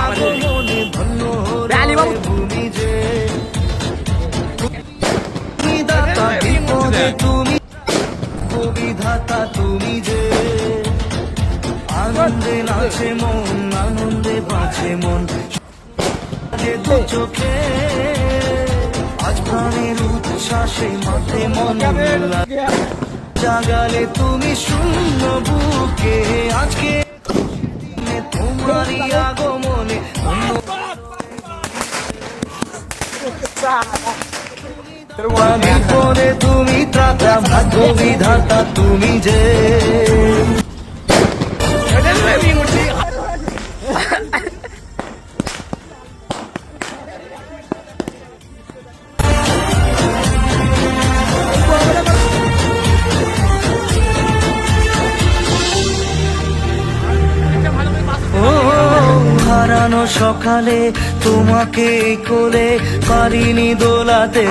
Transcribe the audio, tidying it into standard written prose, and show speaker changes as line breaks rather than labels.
আগমনে ধন্য ভূমি যে দাতা বিপদে তুমি বিধাতা তুমি যে আনন্দে নাচে মন আনন্দে বাঁচে মন যে দু চোখে আজ প্রাণের উচ্ছ্বাসে মাঠে মন জাগালে তুমি শূন্য বুকে আজকে তোমারই আগমনে বিপদে তুমি ত্রাতা ভাগ্য বিধাতা তুমি যে হারানো সকালে তোমাকে কোলে পারিনি দোলাতে